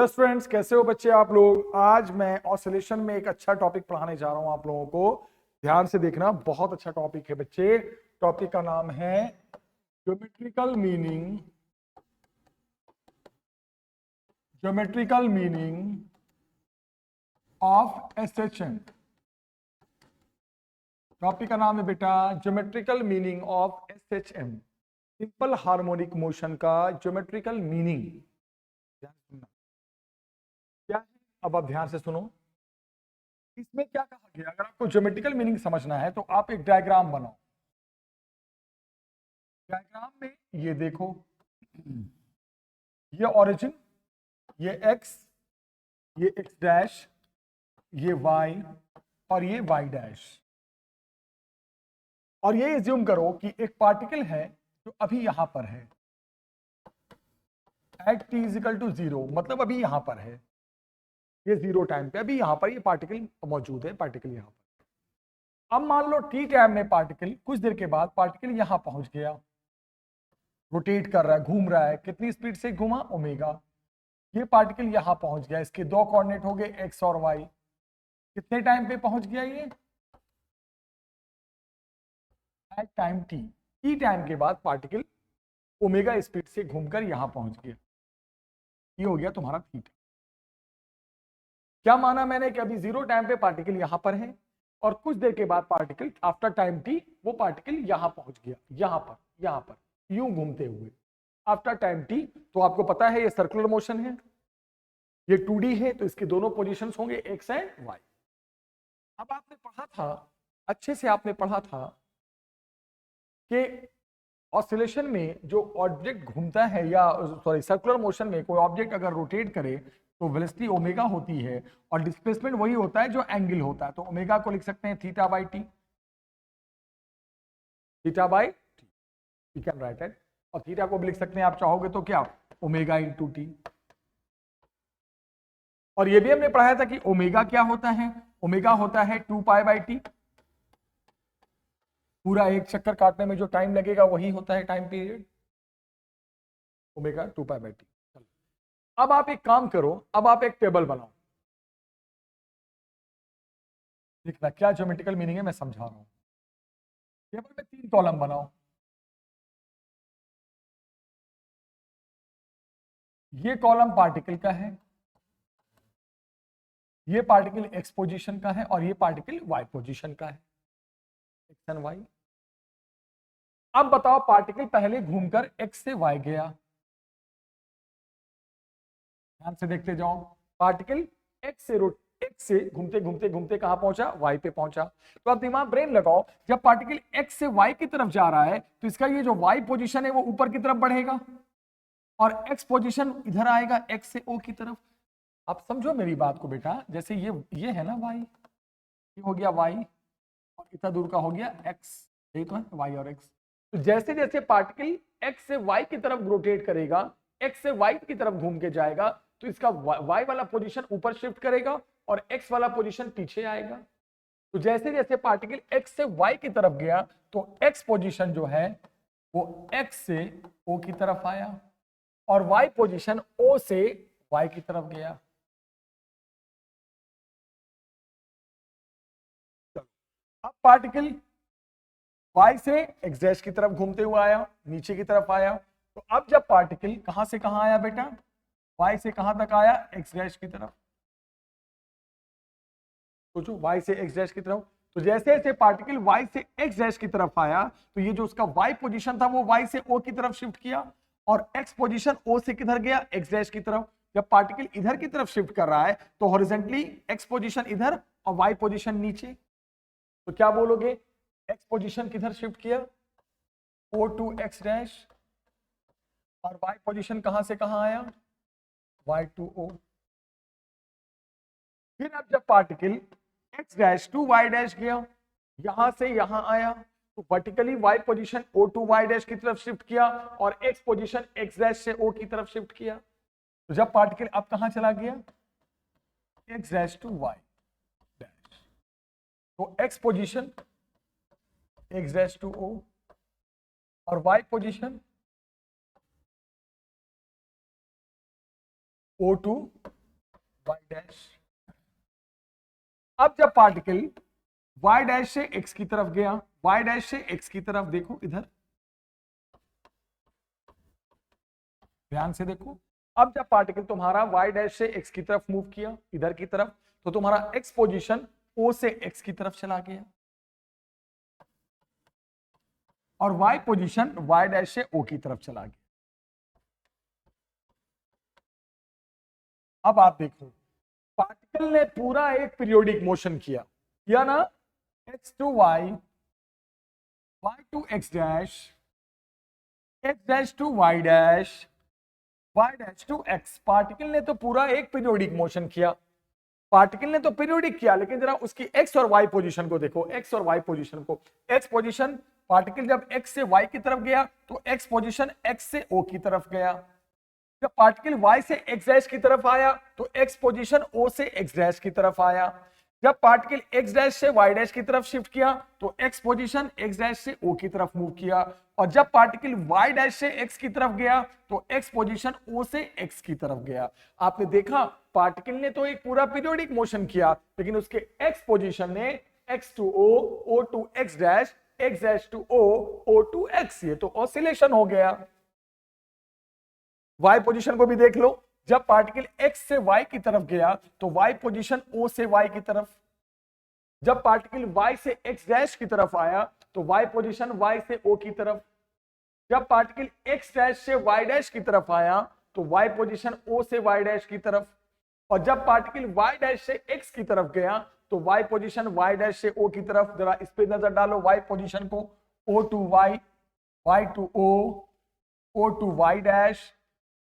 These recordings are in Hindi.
हेलो स्टूडेंट्स, कैसे हो बच्चे आप लोग। आज मैं ऑसिलेशन में एक अच्छा टॉपिक पढ़ाने जा रहा हूं आप लोगों को। ध्यान से देखना, बहुत अच्छा टॉपिक है बच्चे। टॉपिक का नाम है geometrical meaning of SHM. Topic का नाम है बेटा geometrical meaning of SHM, simple harmonic motion का ज्योमेट्रिकल मीनिंग। क्या है, अब आप ध्यान से सुनो। इसमें क्या कहा गया, अगर आपको ज्योमेट्रिकल मीनिंग समझना है तो आप एक डायग्राम बनाओ। डायग्राम में ये देखो, ये ओरिजिन, ये एक्स, ये एक्स डैश, ये वाई और ये वाई डैश। और ये एज्यूम करो कि एक पार्टिकल है जो अभी यहां पर है एट टी इजिकल टू 0, मतलब अभी यहां पर है, ये 0 टाइम पे अभी यहां पर ये पार्टिकल मौजूद है, पार्टिकल यहां पर। अब मान लो टी टाइम में पार्टिकल, कुछ देर के बाद पार्टिकल यहां पहुंच गया, रोटेट कर रहा है, घूम रहा है, कितनी स्पीड से घूमा, ओमेगा। ये पार्टिकल यहां पहुंच गया, इसके दो कोऑर्डिनेट हो गए एक्स और वाई। कितने टाइम पे पहुंच गया ये, at time t. T time के बाद पार्टिकल ओमेगा स्पीड से घूमकर यहां पहुंच गया। ये हो गया तुम्हारा थीटा। क्या माना मैंने कि अभी 0 टाइम पे पार्टिकल यहां पर है और कुछ देर के बाद पार्टिकल आफ्टर टाइम टी वो पार्टिकल यहां पहुंच गया, यहां पर यूं घूमते हुए आफ्टर टाइम टी। तो आपको पता है ये सर्कुलर मोशन है, ये 2D है, तो इसके दोनों पोजीशंस होंगे एक्स एंड वाई। अब आपने पढ़ा था, अच्छे से आपने पढ़ा था कि ऑसिलेशन में जो ऑब्जेक्ट घूमता है, या सॉरी सर्कुलर मोशन में कोई ऑब्जेक्ट अगर रोटेट करे तो वेलोसिटी ओमेगा होती है और डिस्प्लेसमेंट वही होता है जो एंगल होता है। तो ओमेगा को लिख सकते हैं theta by T, theta by T, you can write it. और थीटा को भी लिख सकते हैं आप चाहोगे तो क्या, ओमेगा इंटू टी। और ये भी हमने पढ़ाया था कि ओमेगा क्या होता है, ओमेगा होता है 2 पाई बाई टी। पूरा एक चक्कर काटने में जो टाइम लगेगा वही होता है time period, omega 2 pi by T. अब आप एक काम करो, अब आप एक टेबल बनाओ। देखना क्या ज्योमेट्रिकल मीनिंग है, मैं समझा रहा हूं। टेबल में 3 कॉलम बनाओ। ये कॉलम पार्टिकल का है, ये पार्टिकल एक्स पोजीशन का है और ये पार्टिकल वाई पोजीशन का है, एक्स एंड वाई। अब बताओ पार्टिकल पहले घूमकर एक्स से वाई गया, ध्यान से देखते जाओ। पार्टिकल एक्स से घूमते घूमते घूमते कहां पहुंचा, वाई पे पहुंचा। तो अब दिमाग ब्रेन लगाओ, जब पार्टिकल एक्स से वाई की तरफ जा रहा है तो इसका ये जो वाई पोजीशन है वो ऊपर की तरफ बढ़ेगा और एक्स पोजीशन इधर आएगा एक्स से ओ की तरफ। आप समझो मेरी बात को बेटा, जैसे ये है ना वाई, ये हो गया वाई और इतना दूर का हो गया एक्स, यही तो है वाई और एक्स। तो जैसे जैसे पार्टिकल एक्स से वाई की तरफ रोटेट करेगा, एक्स से वाई की तरफ घूम के जाएगा, तो इसका वाई वाला पोजीशन ऊपर शिफ्ट करेगा और एक्स वाला पोजीशन पीछे आएगा। तो जैसे जैसे पार्टिकल एक्स से वाई की तरफ गया तो एक्स पोजीशन जो है वो एक्स से ओ की तरफ आया और वाई पोजीशन ओ से वाई की तरफ गया। अब पार्टिकल y से एक्स डैश की तरफ घूमते हुए आया, नीचे की तरफ आया। तो अब जब पार्टिकल कहां से कहां आया बेटा, y से कहां तक आया, एक्स डैश की तरफ। सोचो y से एक्स डैश की तरफ। तो जैसे जैसे पार्टिकल y से एक्स डैश की तरफ आया तो ये जो उसका y पोजीशन था वो y से o की तरफ शिफ्ट किया और x पोजीशन o से किधर गया, एक्स डैश की तरफ। जब पार्टिकल इधर की तरफ शिफ्ट कर रहा है तो हॉरिजॉन्टली x पोजीशन इधर और y पोजीशन नीचे। तो क्या बोलोगे, x पोजीशन किधर शिफ्ट किया, o टू एक्स डैश, और y पोजीशन कहां से कहां आया, y टू o। फिर अब जब particle x dash to y dash गया, यहां से यहां आया, तो vertically y position o to y dash की तरफ शिफ्ट किया और x पोजीशन x डैश से o की तरफ शिफ्ट किया। तो जब पार्टिकल अब कहां चला गया, x dash to y dash, तो x position x dash to o और y position o to y dash. अब जब पार्टिकल y डैश से x की तरफ गया, y डैश से x की तरफ, देखो इधर ध्यान से देखो, अब जब पार्टिकल तुम्हारा y डैश से x की तरफ मूव किया इधर की तरफ, तो तुम्हारा x पोजीशन o से x की तरफ चला गया और y पोजीशन y डैश से o की तरफ चला गया। अब आप देखो पार्टिकल ने पूरा एक पीरियोडिक मोशन किया ना, x to y, y to x dash, x dash to y dash, y dash to x। Particle ने तो पूरा एक पीरियोडिक मोशन किया, पार्टिकल ने तो पीरियोडिक किया, लेकिन जरा उसकी x और y पोजीशन को देखो, x और y पोजीशन को। x पोजीशन पार्टिकल जब x से y की तरफ गया तो x पोजीशन x से o की तरफ गया। जब पार्टिकल y से x डैश की तरफ आया तो x पोजीशन o से x डैश की तरफ आया। जब पार्टिकल x डैश से y डैश की तरफ शिफ्ट किया तो x पोजीशन x डैश से o की तरफ मूव किया, और जब पार्टिकल y डैश से x की तरफ गया तो x पोजीशन o से x की तरफ गया। आपने देखा पार्टिकल ने तो एक पूरा पीरियोडिक मोशन किया, लेकिन उसके x पोजीशन ने x to o, o to x dash, x dash to o, o to x, ये तो ऑसिलेशन हो गया। y पोजीशन को भी देख लो, जब पार्टिकल x से y की तरफ गया तो y पोजीशन o से y की तरफ, जब पार्टिकल y से x डैश की तरफ आया तो y पोजीशन y से o की तरफ, जब पार्टिकल x डैश से y डैश की तरफ आया तो y पोजीशन o से y डैश की तरफ, और जब पार्टिकल y डैश से x की तरफ गया तो y पोजीशन y डैश से o की तरफ। जरा इस पे नजर डालो y पोजीशन को, o to y, y to o, o to y dash,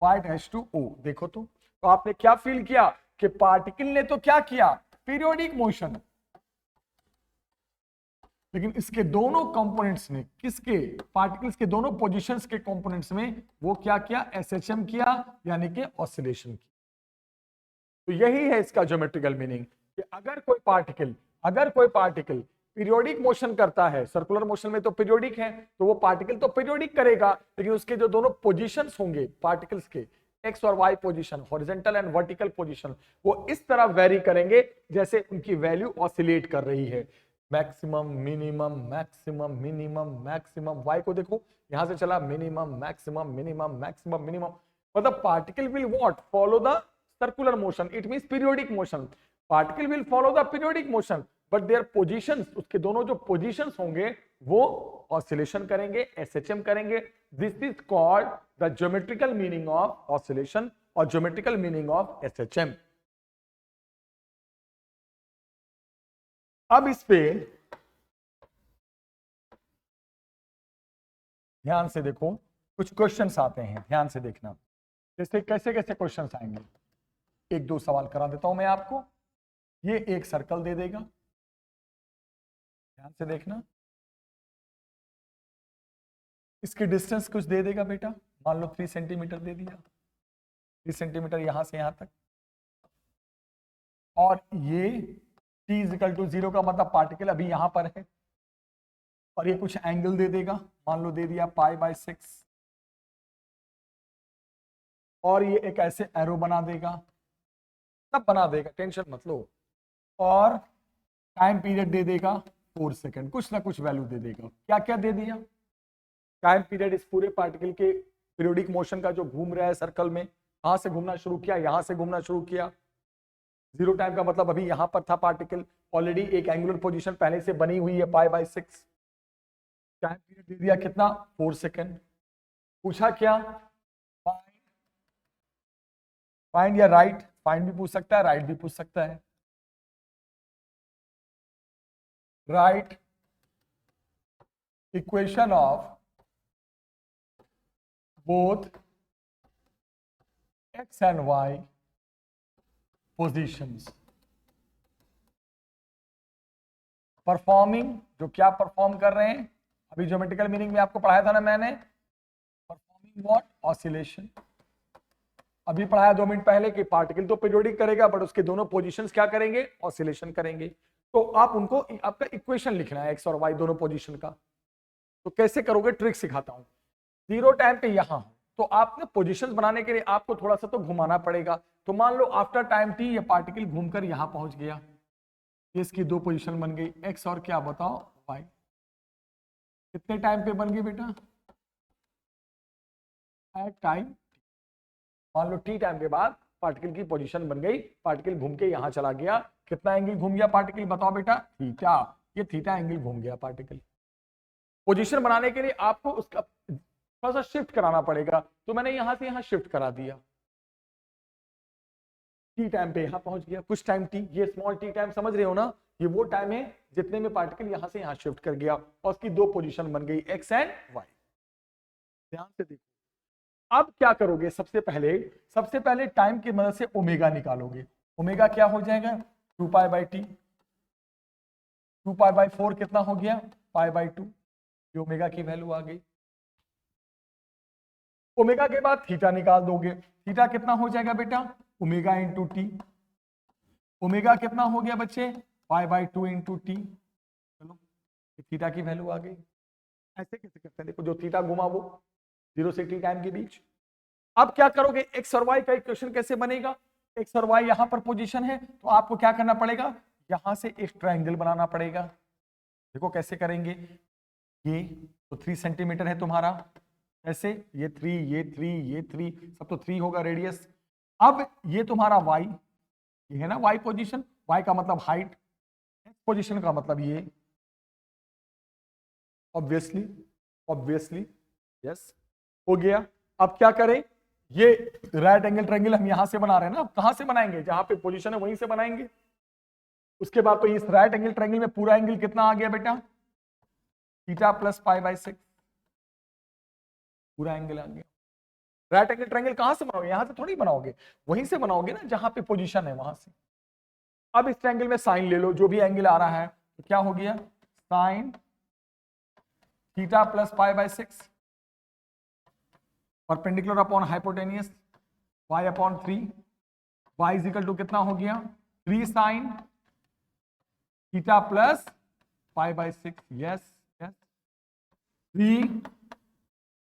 y dash to o। देखो तो आपने क्या फील किया कि पार्टिकल ने तो क्या किया, पीरियोडिक मोशन, लेकिन इसके दोनों कंपोनेंट्स ने, किसके, पार्टिकल्स के दोनों पोजीशंस के कंपोनेंट्स में वो क्या किया, SHM किया, यानी कि ऑसिलेशन किया। तो यही है इसका ज्योमेट्रिकल मीनिंग कि अगर कोई पार्टिकल पीरियोडिक मोशन करता है, सर्कुलर मोशन में तो पीरियोडिक है, तो वो पार्टिकल तो पीरियोडिक करेगा, लेकिन उसके जो दोनों पोजीशंस होंगे पार्टिकल्स के, एक्स और y position, horizontal and vertical position, वो इस तरह वेरी करेंगे जैसे उनकी वैल्यू ऑसिलेट कर रही है। Maximum, minimum, maximum, minimum, maximum. Y को देखो, यहां से चला minimum, maximum, minimum, maximum, minimum. मतलब particle will what, follow the circular motion, it means periodic motion. Particle will follow the periodic motion, but their positions, उसके दोनों जो पोजीशंस होंगे वो ऑसिलेशन करेंगे, SHM करेंगे। This is called the geometrical meaning of oscillation और ज्योमेट्रिकल मीनिंग ऑफ SHM। अब इस पे ध्यान से देखो, कुछ क्वेश्चंस आते हैं, ध्यान से देखना। जैसे कैसे कैसे क्वेश्चंस आएंगे, एक दो सवाल करा देता हूं मैं आपको। ये एक सर्कल दे देगा, ध्यान से देखना। इसकी डिस्टेंस कुछ दे देगा बेटा, मान लो 3 सेंटीमीटर दे दिया, 3 सेंटीमीटर यहां से यहां तक। और ये t = 0 का मतलब पार्टिकल अभी यहां पर है, और ये कुछ एंगल दे देगा, मान लो दे दिया π/6, और ये एक ऐसे एरो बना देगा, सब बना देगा, टेंशन मत लो। और टाइम पीरियड दे देगा 4 सेकंड, कुछ ना कुछ वैल्यू दे देगा। क्या क्या दे दिया, टाइम पीरियड इस पूरे पार्टिकल के पीरियोडिक मोशन का जो घूम रहा है सर्कल में, कहां से घूमना शुरू किया, यहां से घूमना शुरू किया। 0 टाइम का मतलब अभी यहां पर था पार्टिकल, ऑलरेडी एक एंगुलर पोजीशन पहले से बनी हुई है π/6। टाइम पीरियड दे दिया कितना, 4 सेकंड। पूछा क्या, फाइंड या राइट, फाइंड भी पूछ सकता है, राइट भी पूछ सकता है। Right equation of both x and y positions performing, जो क्या परफॉर्म कर रहे हैं, अभी ज्योमेट्रिकल मीनिंग में आपको पढ़ाया था ना मैंने, परफॉर्मिंग व्हाट, ऑसिलेशन। अभी पढ़ाया 2 मिनट पहले कि पार्टिकल तो पीरियोडिक करेगा, बट उसके दोनों पोजीशंस क्या करेंगे, ऑसिलेशन करेंगे। तो आप उनको, आपका इक्वेशन लिखना है एक्स और वाई दोनों पोजीशन का। तो कैसे करोगे, ट्रिक सिखाता हूं। 0 टाइम पे यहां, तो आपने पोजीशंस बनाने के लिए आपको थोड़ा सा तो घुमाना पड़ेगा। तो मान लो आफ्टर टाइम टी ये पार्टिकल घूमकर यहां पहुंच गया, इसकी दो पोजीशन बन गई एक्स और क्या बताओ वाई। कितने टाइम पे बन गई बेटा? एट टाइम, मान लो टी टाइम के बाद पार्टिकल की पोजीशन बन गई, पार्टिकल घूम के यहां चला गया। कितना एंगल घूम गया पार्टिकल बताओ बेटा? थीटा। ये थीटा एंगल घूम गया पार्टिकल। पोजीशन बनाने के लिए आपको उसका थोड़ा सा शिफ्ट कराना पड़ेगा, तो मैंने यहां से यहां शिफ्ट करा दिया। टी टाइम पे यहां पहुंच गया, कुछ टाइम टी, ये स्मॉल टी टाइम समझ रहे हो ना, ये वो टाइम है जितने में पार्टिकल यहां से यहां शिफ्ट कर गया और उसकी दो पोजीशन बन गई एक्स एंड वाई। ध्यान से देखो अब क्या करोगे, सबसे पहले टाइम की मदद से ओमेगा निकालोगे। ओमेगा क्या हो जाएगा? 2 pi by T, 2 pi by 4 कितना हो गया? पाई बाई 2। ये ओमेगा की वैल्यू आ गई। ओमेगा के बाद थीटा निकाल दोगे। थीटा कितना हो जाएगा बेटा? Omega into t. ओमेगा कितना हो गया बच्चे? पाई बाई 2 इंटू टी। चलो थीटा की वैल्यू आ गई। ऐसे कैसे करते हैं? देखो जो थीटा घुमा वो 0 से टी टाइम के बीच। अब क्या करोगे? एक्स और वाई का इक्वेशन कैसे बनेगा? एक्स और वाई यहां पर पोजीशन है, तो आपको क्या करना पड़ेगा? यहां से एक ट्रायंगल बनाना पड़ेगा। देखो कैसे करेंगे। ये तो 3 सेंटीमीटर है तुम्हारा, ऐसे ये 3, ये 3, ये 3, सब तो 3 होगा रेडियस। अब ये तुम्हारा वाई, ये है ना वाई पोजीशन, वाई का मतलब हाइट, एक्स पोजीशन का मतलब ये। ऑब्वियसली यस हो गया। अब क्या करें? ये राइट एंगल ट्रायंगल हम यहां से बना रहे हैं ना, कहां से बनाएंगे? जहां पे पोजीशन है वहीं से बनाएंगे। उसके बाद तो इस राइट एंगल ट्रायंगल में पूरा एंगल कितना आ गया बेटा? थीटा प्लस पाई बाई 6, पूरा एंगल आ गया। राइट एंगल ट्रायंगल कहां से बनाओगे? यहां से थोड़ी बनाओगे, वहीं से बनाओगे ना जहां पे पोजीशन है वहां से। अब इस ट्रायंगल में साइन ले लो, जो भी एंगल आ रहा है, तो क्या हो गया? Sine theta plus pi by 6 perpendicular upon hypotenuse y upon 3, y is equal to कितना हो गया? 3 sine theta plus pi by 6। Yes yes 3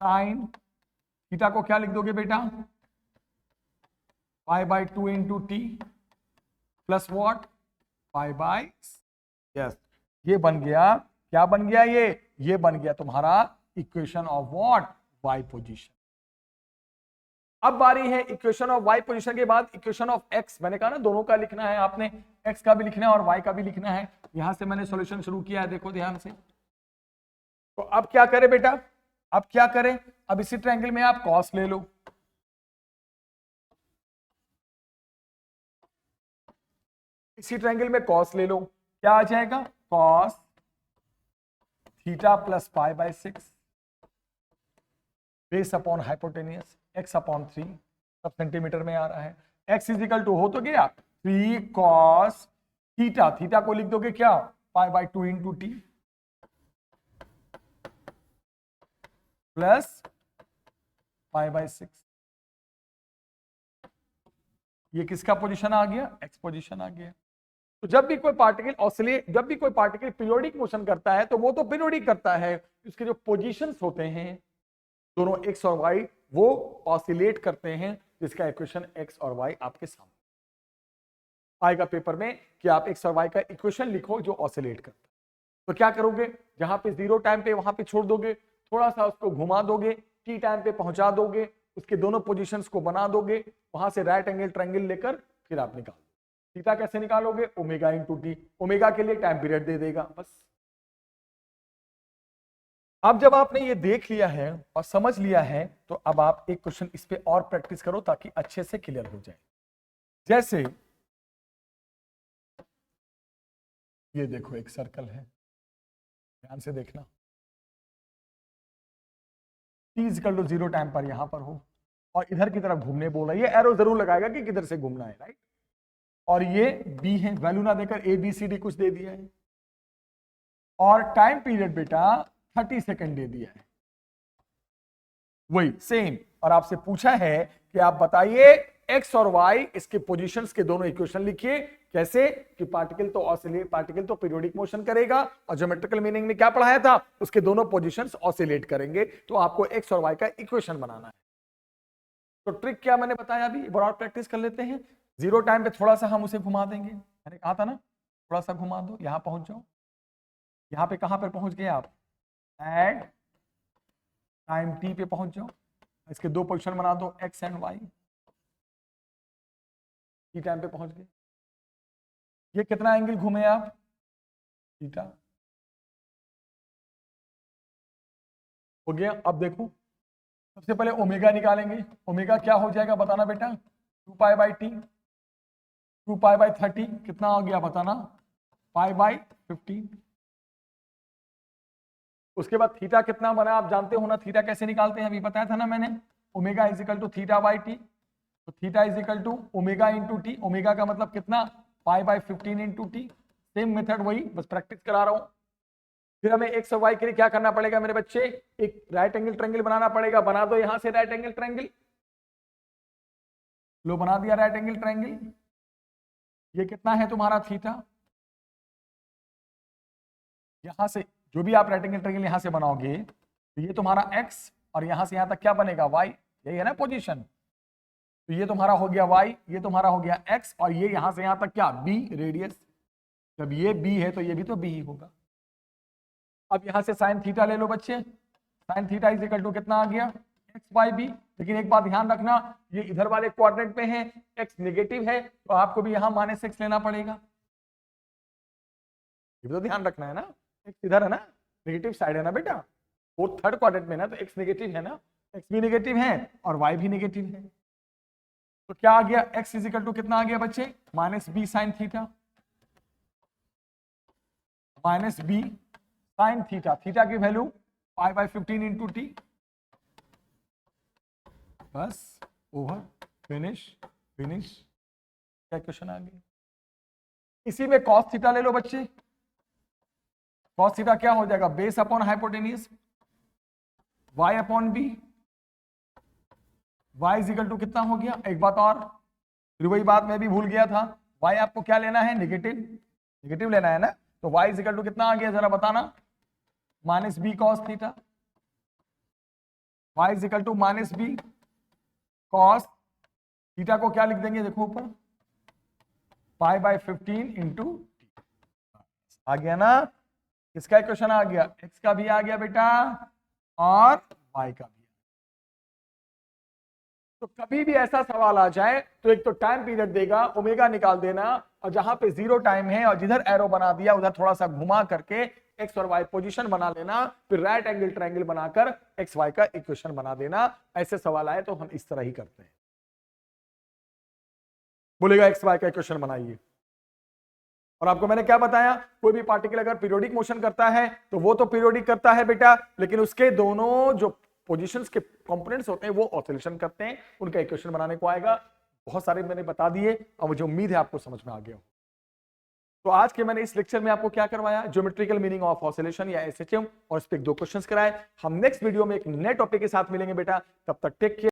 sine theta को क्या लिख दोगे बेटा? Pi by 2 into t plus what? Pi by. Yes ये बन गया, क्या बन गया? ये बन गया तुम्हारा equation of what? Y position. अब बारी है इक्वेशन ऑफ वाई पोजीशन के बाद इक्वेशन ऑफ एक्स। मैंने कहा ना दोनों का लिखना है, आपने एक्स का भी लिखना है और वाई का भी लिखना है। यहां से मैंने सॉल्यूशन शुरू किया है, देखो ध्यान से। तो अब क्या करें बेटा? अब क्या करें? अब इसी ट्रायंगल में आप कॉस ले लो। इसी ट्रायंगल में कॉस ले लो, क्या आ जाएगा? Cos theta plus pi by 6 base upon hypotenuse x upon 3, सब सेंटीमीटर में आ रहा है। x इज इक्वल टू हो तो गया 3 cos थीटा, थीटा को लिख दोगे क्या? पाई by 2 into t plus pi by 6। ये किसका पोजीशन आ गया? x पोजीशन आ गया। तो जब भी कोई पार्टिकल पीरियोडिक मोशन करता है तो वो तो पीरियोडिक करता है, उसके जो पोजीशंस होते हैं दोनों x और y वो ऑसिलेट करते हैं, जिसका इक्वेशन x और y आपके सामने आएगा पेपर में कि आप x और y का इक्वेशन लिखो जो ऑसिलेट करता है। तो क्या करोगे? जहां पे 0 टाइम पे वहां पे छोड़ दोगे, थोड़ा सा उसको घुमा दोगे, t टाइम पे पहुंचा दोगे, उसके दोनों पोजीशंस को बना दोगे, वहां से राइट एंगल ट्रायंगल लेकर फिर आप निकालो। थीटा कैसे निकालोगे? Omega into t. ओमेगा के लिए टाइम पीरियड दे देगा बस। अब जब आपने ये देख लिया है और समझ लिया है, तो अब आप एक क्वेश्चन इस पे और प्रैक्टिस करो ताकि अच्छे से क्लियर हो जाए। जैसे ये देखो एक सर्कल है, ध्यान से देखना। t इक्वल टू 0 टाइम पर यहां पर हो और इधर की तरफ घूमने बोल रहा है, ये एरो जरूर लगाएगा कि किधर से घूमना है, राइट। और ये b है, वैल्यू ना देकर a b c d कुछ दे दिया है और टाइम पीरियड बेटा 30 सेकंड दे दिया है, वही सेम। और आपसे पूछा है कि आप बताइए x और y इसके पोजीशंस के दोनों इक्वेशन लिखिए। कैसे? कि पार्टिकल तो पीरियोडिक मोशन करेगा और ज्योमेट्रिकल मीनिंग में क्या पढ़ाया था? उसके दोनों पोजीशंस ऑसिलेट करेंगे, तो आपको x और y का इक्वेशन बनाना है। तो ट्रिक क्या मैंने बताया अभी, एक बार और प्रैक्टिस कर लेते हैं। जीरो टाइम पे थोड़ा सा हम उसे घुमा देंगे, मैंने कहा था ना थोड़ा सा घुमा दो, यहां पहुंच जाओ। यहाँ पे कहां पर पहुंच गए आप, एट टाइम टी पे पहुंच जाओ। इसके दो पोजीशन बना दो, x and y. T time पे पहुंच गए। ये कितना एंगल घूमे आप, थीटा हो गया। अब देखो सबसे पहले ओमेगा निकालेंगे। ओमेगा क्या हो जाएगा बताना बेटा, 2π/t, 2π/30 कितना हो गया बताना, π/15। उसके बाद थीटा कितना बना आप जानते हो ना, थीटा कैसे निकालते हैं अभी बताया था ना मैंने, omega is equal to θ/t। तो theta is equal to omega into t, omega का मतलब कितना, π/15 इंटू टी। सेम मेथड वही, बस प्रैक्टिस करा रहा हूं। फिर हमें एक्स और वाई के लिए क्या करना पड़ेगा मेरे बच्चे, एक राइट एंगल ट्रायंगल बनाना पड़ेगा। बना दो यहां से राइट एंगल ट्रायंगल, लो बना दिया राइट एंगल ट्रायंगल। ये कितना है तुम्हारा थीटा, यहां से जो भी आप राइट एंगल ट्रायंगल यहां से बनाओगे तो ये तुम्हारा एक्स और यहां से यहां तक क्या बनेगा वाई, यही है ना पोजीशन। तो ये तुम्हारा हो गया वाई, ये तुम्हारा हो गया एक्स, और ये यहां से यहां तक क्या बी रेडियस। जब ये बी है तो ये भी तो बी ही होगा। अब यहां से साइन थीटा ले लो बच्चे, sine theta is equal to कितना आ गया, x/b। लेकिन एक बात ध्यान रखना, ये इधर वाले क्वाड्रेंट में है, x नेगेटिव है तो आपको भी यहां -x लेना पड़ेगा। ये तो ध्यान रखना है ना, x इधर है ना, नेगेटिव साइड है ना बेटा, वो थर्ड क्वाड्रेंट में ना, तो x नेगेटिव है ना, x भी नेगेटिव है और y भी नेगेटिव है। तो क्या आ गया, x इज इक्वल टू कितना आ गया बच्चे, -b sine theta, -b sine theta. Theta की वैल्यू π/15 इंटू टी। बस ओवर, फिनिश फिनिश। क्या क्वेश्चन आ गया। इसी में कॉस थीटा ले लो बच्चे, कॉस थीटा क्या हो जाएगा, base upon hypotenuse, y upon b. y is equal to कितना हो गया, एक बात और, फिर वही बात मैं भी भूल गया था, y आपको क्या लेना है, नेगेटिव, नेगेटिव लेना है ना। तो y इज इक्वल टू कितना आ गया जरा बताना, -b cos theta. y is equal to -b cos theta को क्या लिख देंगे, देखो ऊपर π/15 इंटू टी। आ गया ना, किसका क्वेश्चन आ गया, x का भी आ गया बेटा और y का भी। तो कभी भी ऐसा सवाल आ जाए तो एक तो टाइम पीरियड देगा, ओमेगा निकाल देना, और जहां पे जीरो टाइम है और जिधर एरो बना दिया उधर थोड़ा सा घुमा करके एक्स और वाई पोजीशन बना लेना, फिर राइट एंगल ट्रायंगल बनाकर एक्स वाई का इक्वेशन बना देना। ऐसे सवाल आए तो हम इस तरह ही करते हैं, बोलेगा एक्स वाई का इक्वेशन बनाइए। और आपको मैंने क्या बताया, कोई भी पार्टिकल अगर पीरियोडिक मोशन करता है तो वो तो पीरियोडिक करता है बेटा, लेकिन उसके दोनों जो पोजीशंस के कंपोनेंट्स होते हैं वो ऑसिलेशन करते हैं, उनका इक्वेशन बनाने को आएगा। बहुत सारे मैंने बता दिए और मुझे उम्मीद है आपको समझ में आ गया हो। तो आज के मैंने इस लेक्चर में आपको क्या करवाया, ज्योमेट्रिकल मीनिंग ऑफ ऑसिलेशन या एसएचएम, और इस पे 2 क्वेश्चंस कराए। हम नेक्स्ट वीडियो में एक नए टॉपिक के साथ मिलेंगे बेटा, तब तक टेक केयर।